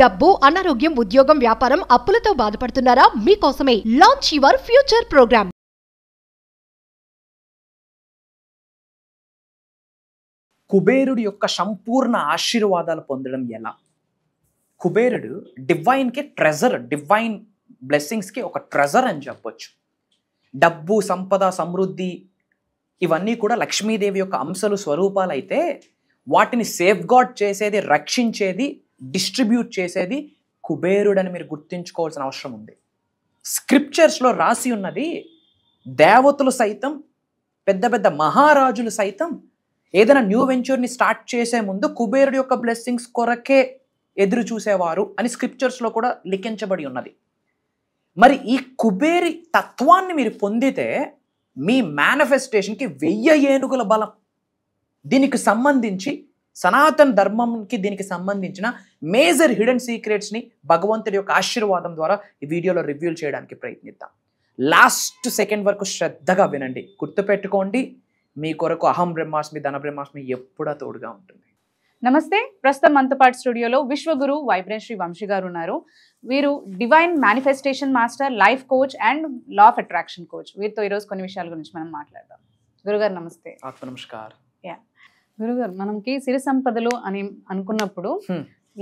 డబ్బు, అనారోగ్యం, ఉద్యోగం, వ్యాపారం, అప్పులతో బాధపడుతున్నారా? మీకోసమే లాంచ్ యువర్ ఫ్యూచర్ ప్రోగ్రామ్. కుబేరుడి యొక్క సంపూర్ణ ఆశీర్వాదాలు పొందడం ఎలా? కుబేరుడు డివైన్కి ట్రెజర్, డివైన్ బ్లెస్సింగ్స్కి ఒక ట్రెజర్ అని చెప్పొచ్చు. డబ్బు, సంపద, సమృద్ధి ఇవన్నీ కూడా లక్ష్మీదేవి యొక్క అంశాలు, స్వరూపాలు అయితే వాటిని సేఫ్ గార్డ్ చేసేది, రక్షించేది, డిస్ట్రిబ్యూట్ చేసేది కుబేరుడని మీరు గుర్తుంచుకోవాల్సిన అవసరం ఉంది. స్క్రిప్చర్స్లో రాసి ఉన్నది, దేవతలు సైతం, పెద్ద పెద్ద మహారాజులు సైతం ఏదైనా న్యూ వెంచర్ని స్టార్ట్ చేసే ముందు కుబేరుడి యొక్క బ్లెస్సింగ్స్ కొరకే ఎదురు చూసేవారు అని స్క్రిప్చర్స్లో కూడా లిఖించబడి ఉన్నది. మరి ఈ కుబేరి తత్వాన్ని మీరు పొందితే మీ మేనిఫెస్టేషన్కి 1000 ఏనుగుల బలం. దీనికి సంబంధించి సనాతన ధర్మంకి దీనికి సంబంధించిన మేజర్ హిడెన్ సీక్రెట్స్ని భగవంతుడి యొక్క ఆశీర్వాదం ద్వారా ఈ వీడియోలో రివ్యూ చేయడానికి ప్రయత్నిద్దాం. లాస్ట్ సెకండ్ వరకు శ్రద్ధగా వినండి. గుర్తుపెట్టుకోండి, మీ కొరకు అహం బ్రహ్మాస్మి, ధన బ్రహ్మాస్మి ఎప్పుడూ తోడుగా ఉంటుంది. నమస్తే. ప్రస్తుతం మనతో పాటు స్టూడియోలో విశ్వగురు వైబ్రెంట్ శ్రీ వంశీ గారు ఉన్నారు. వీరు divine manifestation master, life coach and law of attraction coach. వీరితో ఈరోజు కొన్ని విషయాల గురించి మనం మాట్లాడదాం. గురుగారు నమస్తే. ఆత్మ నమస్కారం. గురుగారు, మనకి సిరి సంపదలు అని అనుకున్నప్పుడు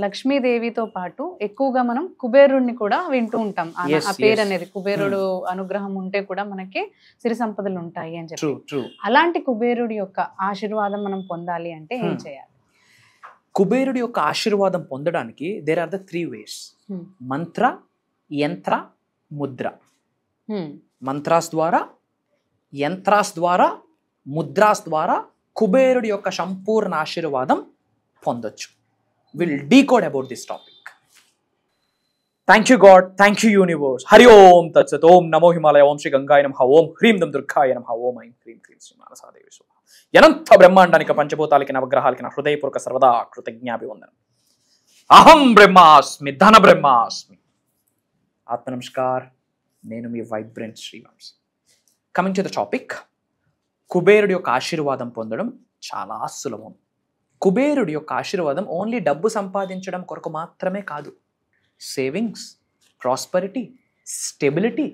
లక్ష్మీదేవితో పాటు ఎక్కువగా మనం కుబేరుడిని కూడా వింటూ ఉంటాం. ఆ పేరు అనేది కుబేరుడు అనుగ్రహం ఉంటే కూడా మనకి సిరి సంపదలు ఉంటాయి అని చెప్పి. అలాంటి కుబేరుడి యొక్క ఆశీర్వాదం మనం పొందాలి అంటే ఏం చేయాలి? కుబేరుడి యొక్క ఆశీర్వాదం పొందడానికి దేర్ ఆర్ ద 3 ways. మంత్ర, యంత్ర, ముద్ర. మంత్రాస్ ద్వారా, యంత్రాస్ ద్వారా, ముద్రాస్ ద్వారా కుబేరుడి యొక్క సంపూర్ణ ఆశీర్వాదం పొందొచ్చు. Will decode about this topic. Thank you god, thank you universe. Hari Om తత్సత్. ఓం నమో హిమాలయ, ఓం శ్రీ గంగాయ నమః, ఓం హ్రీం దం దుర్గాయ నమః, ఓం ఐం హ్రీం క్లీం శ్రీ మానసాదేవి స్వాహా. అనంత బ్రహ్మాండానికి, పంచభూతాలకి, నవగ్రహాలకి నా హృదయపూర్వక సర్వదా కృతజ్ఞాభివందనం. అహం బ్రహ్మాస్మి, ధన బ్రహ్మాస్మి. ఆత్మ నమస్కార్. నేను మీ vibrant Srivamshi. Coming to the topic. కుబేరుడి యొక్క ఆశీర్వాదం పొందడం చాలా సులభం. కుబేరుడి యొక్క ఆశీర్వాదం ఓన్లీ డబ్బు సంపాదించడం కొరకు మాత్రమే కాదు. సేవింగ్స్, ప్రాస్పరిటీ, స్టెబిలిటీ,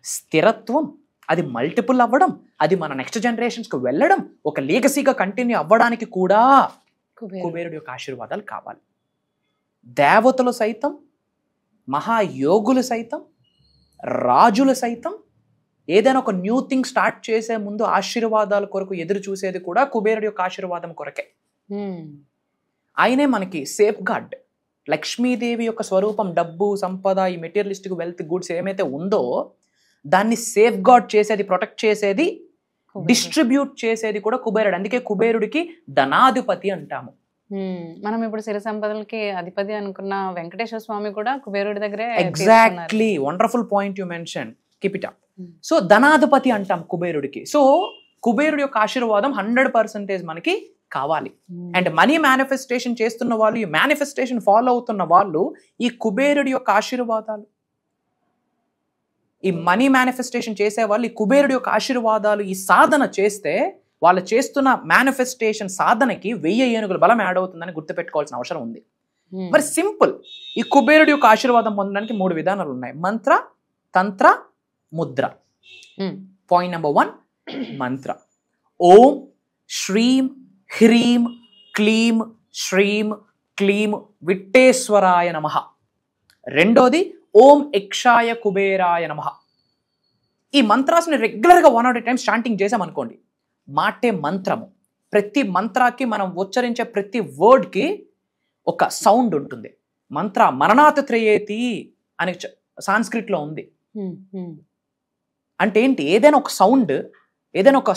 స్థిరత్వం, అది మల్టిపుల్ అవ్వడం, అది మన నెక్స్ట్ జనరేషన్స్కి వెళ్ళడం, ఒక లీగసీగా కంటిన్యూ అవ్వడానికి కూడా కుబేరుడి యొక్క ఆశీర్వాదాలు కావాలి. దేవతలు సైతం, మహాయోగులు సైతం, రాజులు సైతం ఏదైనా ఒక న్యూ థింగ్ స్టార్ట్ చేసే ముందు ఆశీర్వాదాల కొరకు ఎదురు చూసేది కూడా కుబేరుడి యొక్క ఆశీర్వాదం కొరకే. ఆయనే మనకి సేఫ్ గార్డ్. లక్ష్మీదేవి యొక్క స్వరూపం డబ్బు, సంపద, ఈ మెటీరియలిస్టిక్ వెల్త్, గుడ్స్ ఏమైతే ఉందో దాన్ని సేఫ్ గార్డ్ చేసేది, ప్రొటెక్ట్ చేసేది, డిస్ట్రిబ్యూట్ చేసేది కూడా కుబేరుడు. అందుకే కుబేరుడికి ధనాధిపతి అంటాము. మనం ఇప్పుడు సిరి సంపదలకి అధిపతి అనుకున్న వెంకటేశ్వర స్వామి కూడా కుబేరుడి దగ్గరే. Exactly, wonderful point you mention. Keep it up. So ధనాధిపతి అంటాం కుబేరుడికి. సో కుబేరుడి యొక్క ఆశీర్వాదం 100% మనకి కావాలి. అండ్ మనీ మేనిఫెస్టేషన్ చేస్తున్న వాళ్ళు, ఈ మేనిఫెస్టేషన్ ఫాలో అవుతున్న వాళ్ళు ఈ కుబేరుడి యొక్క ఆశీర్వాదాలు, ఈ మనీ మేనిఫెస్టేషన్ చేసే వాళ్ళు ఈ కుబేరుడి యొక్క ఆశీర్వాదాలు ఈ సాధన చేస్తే వాళ్ళు చేస్తున్న మేనిఫెస్టేషన్ సాధనకి 1000 ఏనుగుల బలం యాడ్ అవుతుందని గుర్తుపెట్టుకోవాల్సిన అవసరం ఉంది. మరి సింపుల్. ఈ కుబేరుడి యొక్క ఆశీర్వాదం పొందడానికి 3 విధానాలు ఉన్నాయి. మంత్ర, తంత్ర, ముద్ర. పాయింట్ నెంబర్ 1, మంత్ర. ఓం శ్రీం హ్రీం క్లీం శ్రీం క్లీం విట్టేశ్వరాయ నమః. రెండోది ఓం యక్షాయ కుబేరాయ నమః. ఈ మంత్రాస్ని రెగ్యులర్గా 100 times చాంటింగ్ చేసామనుకోండి, మాటే మంత్రము. ప్రతి మంత్రాకి మనం ఉచ్చరించే ప్రతి వర్డ్కి ఒక సౌండ్ ఉంటుంది. మంత్ర మరణాత్ త్రయేతి అని సాంస్క్రిట్లో ఉంది. అంటే ఏంటి? ఏదైనా ఒక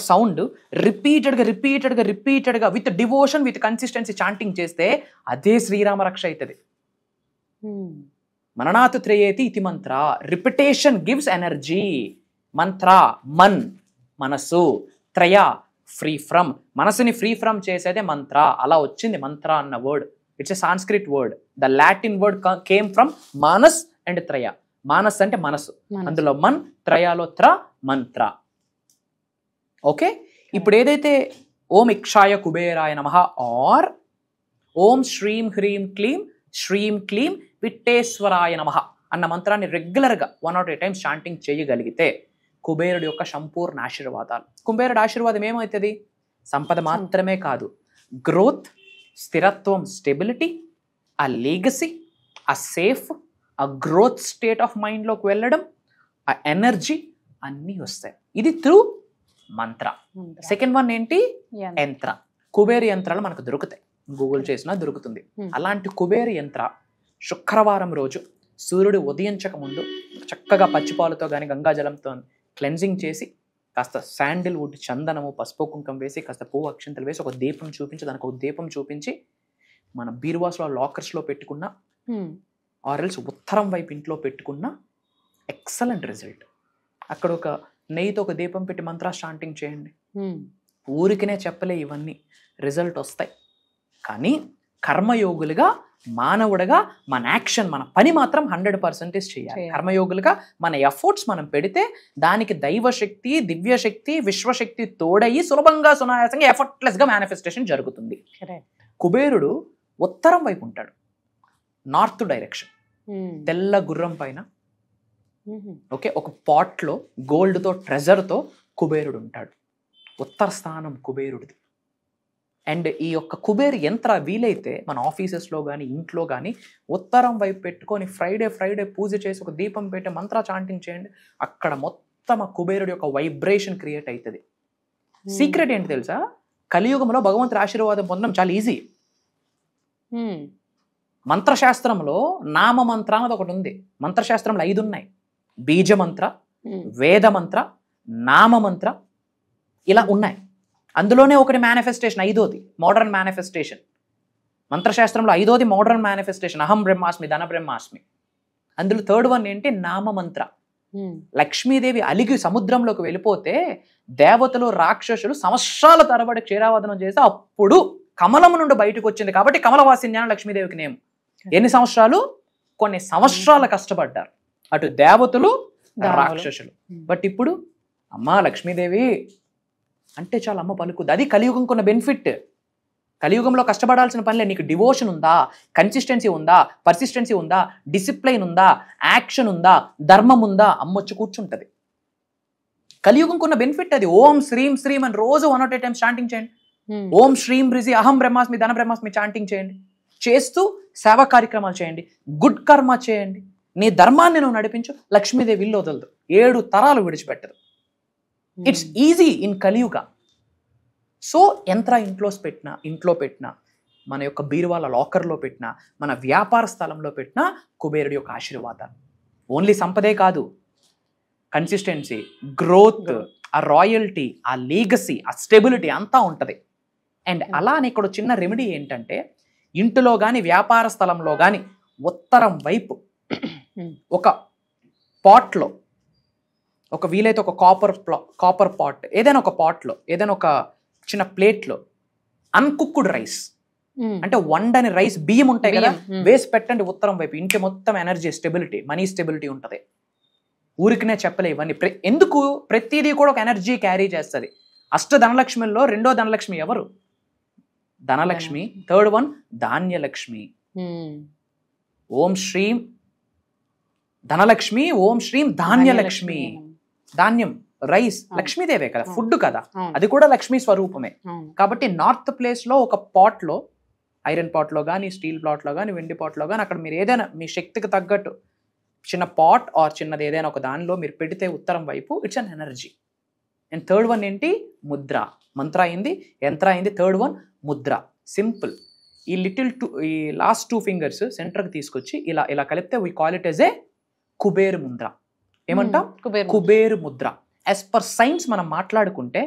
సౌండ్ రిపీటెడ్గా with devotion, with consistency chanting చేస్తే అదే శ్రీరామ రక్ష అవుతుంది. మరణాత్ త్రయేతి ఇతి మంత్ర. Repetition gives energy. మంత్ర మన్, మనసు, త్రయ ఫ్రీ ఫ్రమ్, మనసుని ఫ్రీ ఫ్రమ్ చేసేదే మంత్ర. అలా వచ్చింది మంత్ర అన్న word. It's a Sanskrit word. The Latin word came from manas and traya. మానస్ అంటే మనసు, అందులో మన్, త్రయాలో త్ర, మంత్ర. ఓకే. ఇప్పుడు ఏదైతే ఓం ఇక్షాయ కుబేరాయ నమః ఆర్ ఓం శ్రీం హ్రీం క్లీం శ్రీం క్లీం విట్టేశ్వరాయ నమః అన్న మంత్రాన్ని రెగ్యులర్గా 1 or 2 times చాంటింగ్ చేయగలిగితే కుబేరుడి యొక్క సంపూర్ణ ఆశీర్వాదాలు. కుబేరుడి ఆశీర్వాదం ఏమవుతుంది? సంపద మాత్రమే కాదు, గ్రోత్, స్థిరత్వం, స్టెబిలిటీ, ఆ లీగసీ, ఆ సేఫ్, ఆ గ్రోత్ స్టేట్ ఆఫ్ మైండ్లోకి వెళ్ళడం, ఆ ఎనర్జీ అన్నీ వస్తాయి. ఇది త్రూ మంత్ర. సెకండ్ వన్ ఏంటి? యంత్ర. కుబేరు యంత్రాలు మనకు దొరుకుతాయి, గూగుల్ చేసినా దొరుకుతుంది. అలాంటి కుబేరు యంత్ర శుక్రవారం రోజు సూర్యుడు ఉదయించక ముందు చక్కగా పచ్చిపాలతో కానీ గంగాజలంతో క్లెన్జింగ్ చేసి కాస్త శాండిల్వుడ్, చందనము, పసుపు కుంకం వేసి కాస్త పువ్వు అక్షంతలు వేసి ఒక దీపం చూపించి, దానికి ఒక దీపం చూపించి మన బీరువాస్లో లాకర్స్లో పెట్టుకున్న ఆర్ఎల్స్ ఉత్తరం వైపు ఇంట్లో పెట్టుకున్న ఎక్సలెంట్ రిజల్ట్. అక్కడ ఒక నెయ్యితో ఒక దీపం పెట్టి మంత్రా చాంటింగ్ చేయండి. ఊరికినే చెప్పలే, ఇవన్నీ రిజల్ట్ వస్తాయి. కానీ కర్మయోగులుగా, మానవుడిగా మన యాక్షన్, మన పని మాత్రం 100% చేయాలి. కర్మయోగులుగా మన ఎఫర్ట్స్ మనం పెడితే దానికి దైవశక్తి, దివ్యశక్తి, విశ్వశక్తి తోడయి సులభంగా, సునాయాసంగా, ఎఫర్ట్లెస్గా మేనిఫెస్టేషన్ జరుగుతుంది. కుబేరుడు ఉత్తరం వైపు ఉంటాడు, నార్త్ డైరెక్షన్, తెల్ల గుర్రం పైన. ఓకే, ఒక పాట్లో గోల్డ్తో, ట్రెజర్తో కుబేరుడు ఉంటాడు. ఉత్తర స్థానం కుబేరుడిది. అండ్ ఈ యొక్క కుబేరు యంత్ర వీలైతే మన ఆఫీసెస్లో కానీ ఇంట్లో కానీ ఉత్తరం వైపు పెట్టుకొని ఫ్రైడే పూజ చేసి ఒక దీపం పెట్టి మంత్ర చాంటింగ్ చేయండి. అక్కడ మొత్తం ఆ కుబేరుడి యొక్క వైబ్రేషన్ క్రియేట్ అవుతుంది. సీక్రెట్ ఏంటి తెలుసా? కలియుగంలో భగవంతుడి ఆశీర్వాదం పొందడం చాలా ఈజీ. మంత్రశాస్త్రంలో నామ మంత్ర అన్నది ఒకటి ఉంది. మంత్రశాస్త్రంలో 5 ఉన్నాయి: బీజమంత్ర, వేదమంత్ర, నామమంత్ర, ఇలా ఉన్నాయి. అందులోనే ఒకటి మేనిఫెస్టేషన్, 5వది మోడర్న్ మేనిఫెస్టేషన్. మంత్రశాస్త్రంలో 5వది మోడర్న్ మేనిఫెస్టేషన్, అహం బ్రహ్మాస్మి, ధన బ్రహ్మాస్మి. అందులో 3rd వన్ ఏంటి? నామమంత్ర. లక్ష్మీదేవి అలిగి సముద్రంలోకి వెళ్ళిపోతే దేవతలు, రాక్షసులు సంవత్సరాల తరబడి క్షీరావదనం చేసి అప్పుడు కమలము నుండి బయటకు వచ్చింది. కాబట్టి కమలవాసిన్యాన్ని లక్ష్మీదేవికి నేమ్. ఎన్ని సంవత్సరాలు? కొన్ని సంవత్సరాలు కష్టపడ్డారు అటు దేవతలు, రాక్షసులు. బట్ ఇప్పుడు అమ్మా లక్ష్మీదేవి అంటే చాలా అమ్మ పలుకుద్ది. అది కలియుగంకు ఉన్న బెనిఫిట్. కలియుగంలో కష్టపడాల్సిన పనిలే. నీకు డివోషన్ ఉందా, కన్సిస్టెన్సీ ఉందా, పర్సిస్టెన్సీ ఉందా, డిసిప్లైన్ ఉందా, యాక్షన్ ఉందా, ధర్మం ఉందా, అమ్మొచ్చి కూర్చుంటది. కలియుగంకు ఉన్న బెనిఫిట్ అది. ఓం శ్రీం శ్రీం అని రోజు 1 or 2 times చాంటింగ్ చేయండి. ఓం శ్రీం రిజి అహం బ్రహ్మాస్మి, ధన బ్రహ్మాస్మి చాంటింగ్ చేయండి. చేస్తూ సేవా కార్యక్రమాలు చేయండి, గుడ్ కర్మ చేయండి. నీ ధర్మాన్ని నువ్వు నడిపించు. లక్ష్మీదేవి ఇల్లు వదలదు, 7 తరాలు విడిచిపెట్టదు. ఇట్స్ ఈజీ ఇన్ కలియుగ. సో యంత్ర ఇంట్లో పెట్టిన, మన యొక్క బీరువాల లాకర్లో పెట్టిన, మన వ్యాపార స్థలంలో పెట్టిన కుబేరుడి యొక్క ఆశీర్వాదాలు. ఓన్లీ సంపదే కాదు, కన్సిస్టెన్సీ, గ్రోత్, ఆ రాయల్టీ, ఆ లీగసీ, ఆ స్టెబిలిటీ అంతా ఉంటుంది. అండ్ అలానే ఇక్కడ చిన్న రెమెడీ ఏంటంటే, ఇంటిలో కానీ వ్యాపార స్థలంలో కానీ ఉత్తరం వైపు ఒక పాట్లో, ఒక వీలైతే ఒక కాపర్ పాట్, ఏదైనా ఒక పాట్లో, ఏదైనా ఒక చిన్న ప్లేట్లో అన్కుక్డ్ రైస్, అంటే వండని రైస్, బియ్యం ఉంటాయి కదా, వేసి పెట్టండి ఉత్తరం వైపు. ఇంటి మొత్తం ఎనర్జీ, స్టెబిలిటీ, మనీ స్టెబిలిటీ ఉంటుంది. ఊరికినే చెప్పలే ఇవన్నీ. ఎందుకు? ప్రతిదీ కూడా ఒక ఎనర్జీ క్యారీ చేస్తుంది. అష్ట ధనలక్ష్మిలో 2వ ధనలక్ష్మి ఎవరు? ధనలక్ష్మి. 3rd one Dhanyalakshmi. ఓం శ్రీం ధనలక్ష్మి, ఓం శ్రీం ధాన్యలక్ష్మి. ధాన్యం, రైస్ లక్ష్మీదేవే కదా, ఫుడ్ కదా, అది కూడా లక్ష్మీ స్వరూపమే. కాబట్టి నార్త్ ప్లేస్లో ఒక పాట్లో, ఐరన్ పాట్లో కానీ, స్టీల్ పాట్లో కానీ, వెండి పాట్లో కానీ, అక్కడ మీరు ఏదైనా మీ శక్తికి తగ్గట్టు చిన్న పాట్ ఆర్ చిన్నది ఏదైనా ఒక దానిలో మీరు పెడితే ఉత్తరం వైపు, it's an energy. And 3rd one ఏంటి? ముద్ర. మంత్ర అయింది, యంత్ర అయింది, 3rd వన్ ముద్ర. సింపుల్. ఈ ఈ లాస్ట్ 2 fingers సెంటర్కి తీసుకొచ్చి ఇలా కలిపితే వీ కాల్ ఇట్ ఎస్ ఏ కుబేరు ముద్ర. ఏమంటాం? Kuberu Mudra. As per science మనం మాట్లాడుకుంటే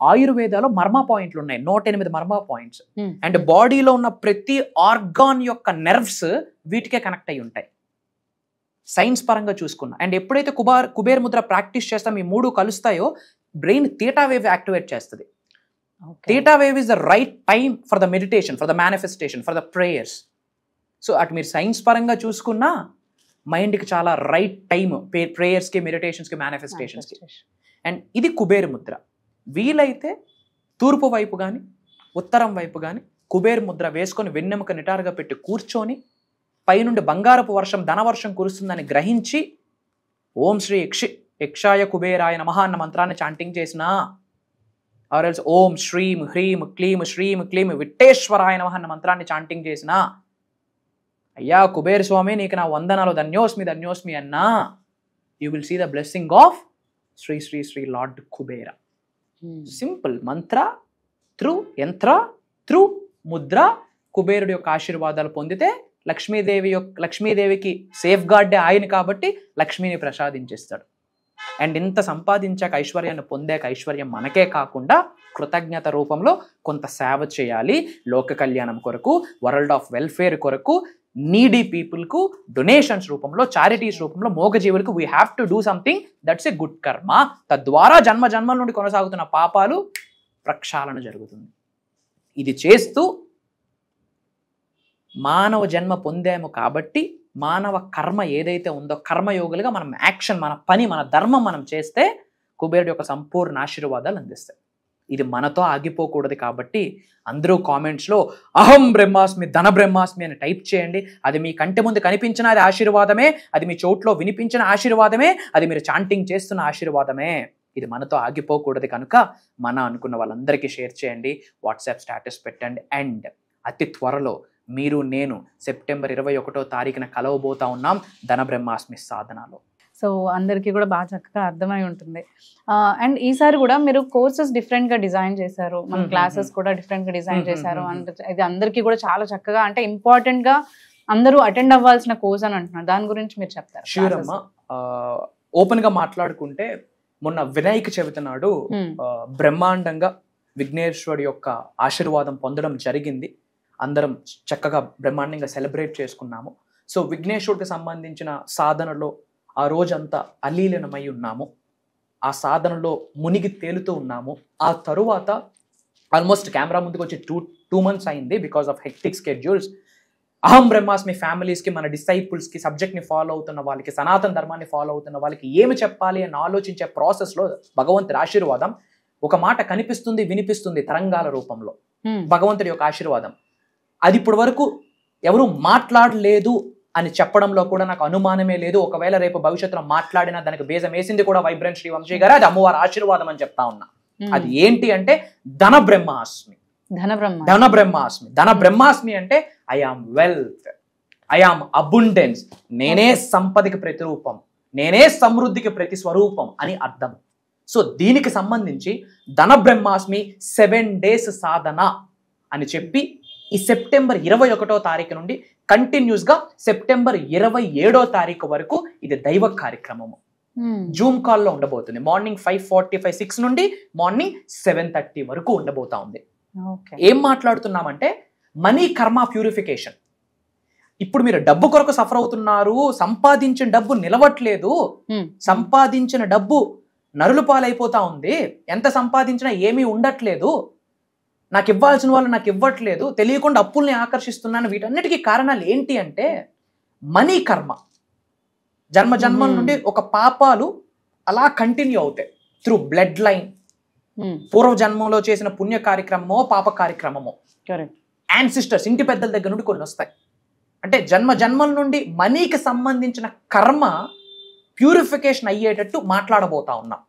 ఆయుర్వేదాలో మర్మ పాయింట్లు ఉన్నాయి, 108 మర్మ పాయింట్స్. అండ్ బాడీలో ఉన్న ప్రతి ఆర్గాన్ యొక్క నెర్వ్స్ వీటికే కనెక్ట్ అయి ఉంటాయి సైన్స్ పరంగా చూసుకున్నా. అండ్ ఎప్పుడైతే కుబేర్ ముద్ర ప్రాక్టీస్ చేస్తాం, ఈ 3 కలుస్తాయో బ్రెయిన్ థీటా వేవ్ యాక్టివేట్ చేస్తుంది. Theta wave is the right time for the meditation, for the manifestation, for the prayers. So అటు మీరు సైన్స్ పరంగా చూసుకున్నా మైండ్కి చాలా రైట్ టైం ప్రేయర్స్కి, మెడిటేషన్స్కి, మేనిఫెస్టేషన్స్కి. అండ్ ఇది కుబేర్ ముద్ర. వీలైతే తూర్పు వైపు కానీ ఉత్తరం వైపు కానీ కుబేర్ ముద్ర వేసుకొని వెన్నెముక నిటారుగా పెట్టి కూర్చొని పైనుండి బంగారపు వర్షం ధనవర్షం కురుస్తుందని గ్రహించి ఓం శ్రీ యక్షాయ కుబేరాయ నమః అన్న మంత్రాన్ని చాంటింగ్ చేసినా, ఆర్ ఎల్స్ ఓం శ్రీం హ్రీం క్లీం శ్రీం క్లీం విట్టేశ్వరాయ నమః అన్న మంత్రాన్ని చాంటింగ్ చేసినా, అయ్యా కుబేర స్వామి నీకు నా వందనాలు ధన్యోస్మి అన్నా, you will see the blessing of Shri Shri Shri lord Kubera. Simple mantra through yantra through mudra కుబేరుడి యొక్క ఆశీర్వాదాలు పొందితే లక్ష్మీదేవికి సేఫ్ గార్డే ఆయన కాబట్టి లక్ష్మిని ప్రసాదించేస్తాడు. అండ్ ఇంత సంపాదించాక ఐశ్వర్యాన్ని పొందాక ఐశ్వర్యం మనకే కాకుండా కృతజ్ఞత రూపంలో కొంత సేవ చేయాలి, లోక కళ్యాణం కొరకు, వరల్డ్ ఆఫ్ వెల్ఫేర్ కొరకు, నీడీ పీపుల్కు డొనేషన్స్ రూపంలో, చారిటీస్ రూపంలో, మోగజీవులకు we have to do something that's a good karma. తద్వారా జన్మల నుండి కొనసాగుతున్న పాపాలు ప్రక్షాళన జరుగుతుంది. ఇది చేస్తూ మానవ జన్మ పొందాము కాబట్టి మానవ కర్మ ఏదైతే ఉందో కర్మయోగులుగా మనం యాక్షన్, మన పని, మన ధర్మం మనం చేస్తే కుబేరుడి యొక్క సంపూర్ణ ఆశీర్వాదాలు అందిస్తాయి. ఇది మనతో ఆగిపోకూడదు కాబట్టి అందరూ కామెంట్స్లో అహం బ్రహ్మాస్మి ధన బ్రహ్మాస్మి అని టైప్ చేయండి. అది మీ కంటి ముందు కనిపించిన అది ఆశీర్వాదమే, అది మీ చోట్లో వినిపించిన ఆశీర్వాదమే, అది మీరు చాంటింగ్ చేస్తున్న ఆశీర్వాదమే. ఇది మనతో ఆగిపోకూడదు కనుక మన అనుకున్న వాళ్ళందరికీ షేర్ చేయండి, వాట్సాప్ స్టేటస్ పెట్టండి. అండ్ అతి త్వరలో మీరు నేను సెప్టెంబర్ 21వ తారీఖున కలవబోతా ఉన్నాం ధన బ్రహ్మాస్మి సాధనలో. సో అందరికీ కూడా బాగా చక్కగా అర్థమై ఉంటుంది. అండ్ ఈసారి కూడా మీరు కోర్సెస్ డిఫరెంట్ గా డిజైన్ చేశారు, మన క్లాసెస్ కూడా డిఫరెంట్ గా డిజైన్ చేశారు. అండ్ ఇది అందరికీ కూడా చాలా చక్కగా, అంటే ఇంపార్టెంట్ గా అందరూ అటెండ్ అవ్వాల్సిన కోర్స్ అని అంటున్నారు. దాని గురించి మీరు చెప్తారు? ష్యూర్ అమ్మా. ఓపెన్ గా మాట్లాడుకుంటే మొన్న వినాయక చవితి నాడు బ్రహ్మాండంగా విఘ్నేశ్వరుడి యొక్క ఆశీర్వాదం పొందడం జరిగింది. అందరం చక్కగా బ్రహ్మాండంగా సెలబ్రేట్ చేసుకున్నాము. సో విఘ్నేశ్వరుడికి సంబంధించిన సాధనలో ఆ రోజంతా అలీలనమై ఉన్నాము, ఆ సాధనలో మునిగి తేలుతూ ఉన్నాము. ఆ తరువాత ఆల్మోస్ట్ కెమెరా ముందుకు వచ్చి టూ months అయింది బికాస్ ఆఫ్ హెక్టిక్ స్కెడ్యూల్స్. అహం బ్రహ్మాస్మి ఫ్యామిలీస్కి, మన డిసైపుల్స్కి, సబ్జెక్ట్ని ఫాలో అవుతున్న వాళ్ళకి, సనాతన ధర్మాన్ని ఫాలో అవుతున్న వాళ్ళకి ఏమి చెప్పాలి అని ఆలోచించే ప్రాసెస్లో భగవంతుడి ఆశీర్వాదం ఒక మాట కనిపిస్తుంది, వినిపిస్తుంది తరంగాల రూపంలో. భగవంతుడి యొక్క ఆశీర్వాదం అది ఇప్పటి వరకు ఎవరు మాట్లాడలేదు అని చెప్పడంలో కూడా నాకు అనుమానమే లేదు. ఒకవేళ రేపు భవిష్యత్తులో మాట్లాడినా దానికి బేజం వేసింది కూడా వైబ్రెంట్ శ్రీ వంశీ గారు, అది అమ్మవారి ఆశీర్వాదం అని చెప్తా ఉన్నా. అది ఏంటి అంటే ధన బ్రహ్మాస్మి. ధన బ్రహ్మాస్మి అంటే I am wealth, I am abundance, నేనే సంపదకి ప్రతిరూపం, నేనే సమృద్ధికి ప్రతి స్వరూపం అని అర్థం. సో దీనికి సంబంధించి ధన బ్రహ్మాస్మి 7 days సాధన అని చెప్పి ఈ సెప్టెంబర్ 21వ తారీఖు నుండి కంటిన్యూస్ గా సెప్టెంబర్ 27వ తారీఖు వరకు ఇది దైవ కార్యక్రమము జూమ్ కాల్లో ఉండబోతుంది. మార్నింగ్ 5:45, 6 నుండి మార్నింగ్ 7:30 వరకు ఉండబోతా ఉంది. ఏం మాట్లాడుతున్నామంటే మనీ కర్మ ప్యూరిఫికేషన్. ఇప్పుడు మీరు డబ్బు కొరకు సఫర్ అవుతున్నారు, సంపాదించిన డబ్బు నిలవట్లేదు, సంపాదించిన డబ్బు నరులు పాలైపోతా ఉంది, ఎంత సంపాదించినా ఏమీ ఉండట్లేదు, నాకు ఇవ్వాల్సిన వాళ్ళు నాకు ఇవ్వట్లేదు, తెలియకుండా అప్పుల్ని ఆకర్షిస్తున్నాను. వీటన్నిటికీ కారణాలు ఏంటి అంటే మనీ కర్మ. జన్మల నుండి ఒక పాపాలు అలా కంటిన్యూ అవుతాయి త్రూ బ్లడ్ లైన్. పూర్వ జన్మంలో చేసిన పుణ్య కార్యక్రమమో పాప కార్యక్రమమో, యాన్సిస్టర్స్, ఇంటి పెద్దల దగ్గర నుండి కొన్ని వస్తాయి. అంటే జన్మల నుండి మనీకి సంబంధించిన కర్మ ప్యూరిఫికేషన్ అయ్యేటట్టు మాట్లాడబోతా ఉన్నాం.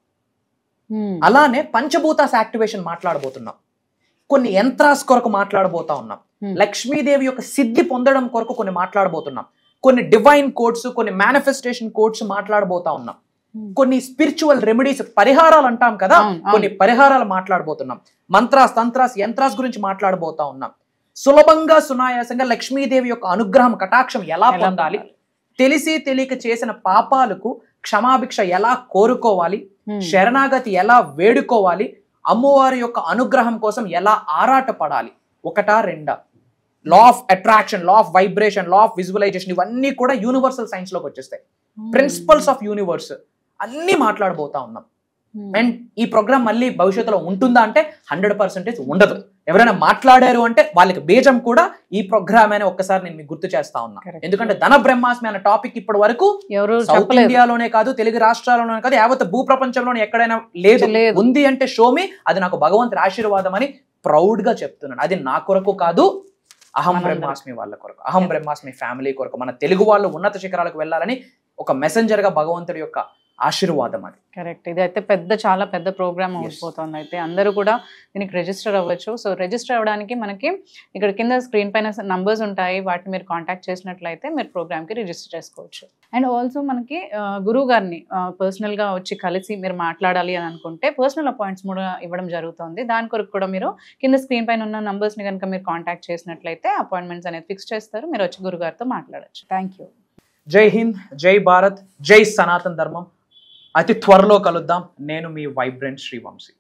అలానే పంచభూతాస్ యాక్టివేషన్ మాట్లాడబోతున్నాం, కొన్ని యంత్రాస్ కొరకు మాట్లాడబోతా ఉన్నాం, లక్ష్మీదేవి యొక్క సిద్ధి పొందడం కొరకు కొన్ని మాట్లాడబోతున్నాం, కొన్ని డివైన్ కోడ్స్, కొన్ని మేనిఫెస్టేషన్ కోడ్స్ మాట్లాడబోతా ఉన్నాం, కొన్ని స్పిరిచువల్ రెమెడీస్, పరిహారాలు అంటాం కదా, కొన్ని పరిహారాలు మాట్లాడబోతున్నాం, మంత్రాస్, తంత్రాస్, యంత్రాస్ గురించి మాట్లాడబోతా ఉన్నాం. సులభంగా సునాయాసంగా లక్ష్మీదేవి యొక్క అనుగ్రహం, కటాక్షం ఎలా పొందాలి, తెలిసి తెలియక చేసిన పాపాలకు క్షమాభిక్ష ఎలా కోరుకోవాలి, శరణాగతి ఎలా వేడుకోవాలి, అమ్మవారి యొక్క అనుగ్రహం కోసం ఎలా ఆరాట పడాలి, ఒకటా రెండా, law of attraction, law of vibration, law of visualisation, ఇవన్నీ కూడా యూనివర్సల్ సైన్స్ లోకి వచ్చేస్తాయి. ప్రిన్సిపల్స్ ఆఫ్ యూనివర్స్ అన్ని మాట్లాడబోతా ఉన్నాం. అండ్ ఈ ప్రోగ్రామ్ మళ్ళీ భవిష్యత్తులో ఉంటుందా అంటే 100% ఉండదు. ఎవరైనా మాట్లాడారు అంటే వాళ్ళకి బీజం కూడా ఈ ప్రోగ్రామ్ అని ఒక్కసారి నేను మీకు గుర్తు చేస్తా ఉన్నా. ఎందుకంటే ధన బ్రహ్మాస్మి అనే టాపిక్ ఇప్పటి వరకు సౌత్ ఇండియాలోనే కాదు, తెలుగు రాష్ట్రాల్లోనే కాదు, యావత్ భూ ప్రపంచంలోనే ఎక్కడైనా లేదు. ఉంది అంటే షోమి, అది నాకు భగవంతుడి ఆశీర్వాదం అని ప్రౌడ్ గా చెప్తున్నాను. అది నా కొరకు కాదు, అహం బ్రహ్మాస్మి వాళ్ళ కొరకు, అహం బ్రహ్మాస్మి ఫ్యామిలీ కొరకు, మన తెలుగు వాళ్ళు ఉన్నత శిఖరాలకు వెళ్ళాలని ఒక మెసెంజర్ గా భగవంతుడి యొక్క ఆశీర్వాదం అది. కరెక్ట్. ఇది అయితే చాలా పెద్ద ప్రోగ్రామ్ అయిపోతుంది. అయితే అందరూ కూడా దీనికి రిజిస్టర్ అవ్వచ్చు. సో రిజిస్టర్ అవ్వడానికి మనకి ఇక్కడ కింద స్క్రీన్ పైన నంబర్స్ ఉంటాయి, వాటిని మీరు కాంటాక్ట్ చేసినట్లయితే మీరు ప్రోగ్రామ్కి రిజిస్టర్ చేసుకోవచ్చు. అండ్ ఆల్సో మనకి గురువు గారిని పర్సనల్గా వచ్చి కలిసి మీరు మాట్లాడాలి అని అనుకుంటే పర్సనల్ అపాయింట్స్ కూడా ఇవ్వడం జరుగుతుంది. దాని కొరకు కూడా మీరు కింద స్క్రీన్ పైన ఉన్న నంబర్స్ని కనుక మీరు కాంటాక్ట్ చేసినట్లయితే అపాయింట్మెంట్స్ అనేది ఫిక్స్ చేస్తారు. మీరు వచ్చి గురుగారితో మాట్లాడచ్చు. Thank you. జై హింద్, జై భారత్, జై సనాతన ధర్మం. అతి త్వరలో కలుద్దాం. నేను మీ వైబ్రెంట్ శ్రీవంశీ.